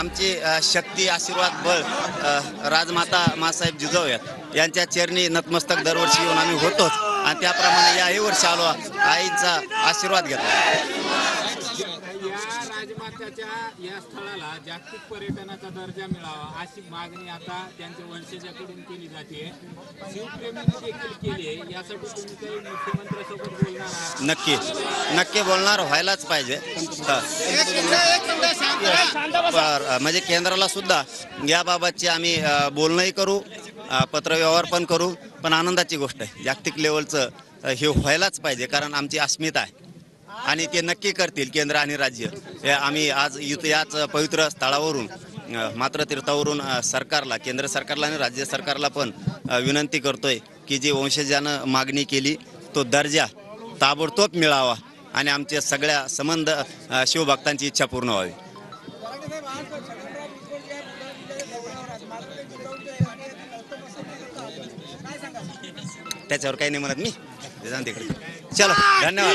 आमची शक्ती आशीर्वाद बळ राजमाता मासाहेब जिजाऊ यांच्या चरणी नतमस्तक दरवर्षी येऊन आम्ही होतोच आणि त्याप्रमाणे याही वर्षी आलो आईचा आशीर्वाद घेतला। राजमाताच्या या स्थळाला जागतिक पर्यटनाचा दर्जा मिळावा अशी मागणी आता त्यांच्या वंशजाकडून केली जाते। शिवप्रेमींनी देखील केली आहे, यासाठी तुम्ही काही मुख्यमंत्र्यांसोबत बोलणार आहात? नक्की बोलणार व्हायलाच पाहिजे। म्हणजे केंद्राला सुद्धा याबाबतचे आम्ही बोलणंही करू, पत्रव्यवहार पण करू, पण आनंदाची गोष्ट आहे जागतिक लेवलचं हे व्हायलाच पाहिजे, कारण आमची अस्मिता आहे आणि ते नक्की करतील केंद्र आणि राज्य। आम्ही आज याच पवित्र स्थळावरून मात्र तीर्थावरून सरकारला, केंद्र सरकारला आणि राज्य सरकारला पण विनंती करतोय की जी वंशजानं मागणी केली तो दर्जा ताबडतोब मिळावा आणि आमच्या सगळ्या संबंध शिवभक्तांची इच्छा पूर्ण व्हावी। त्याच्यावर काही नाही म्हणत मी, तिकडे चलो धन्यवाद।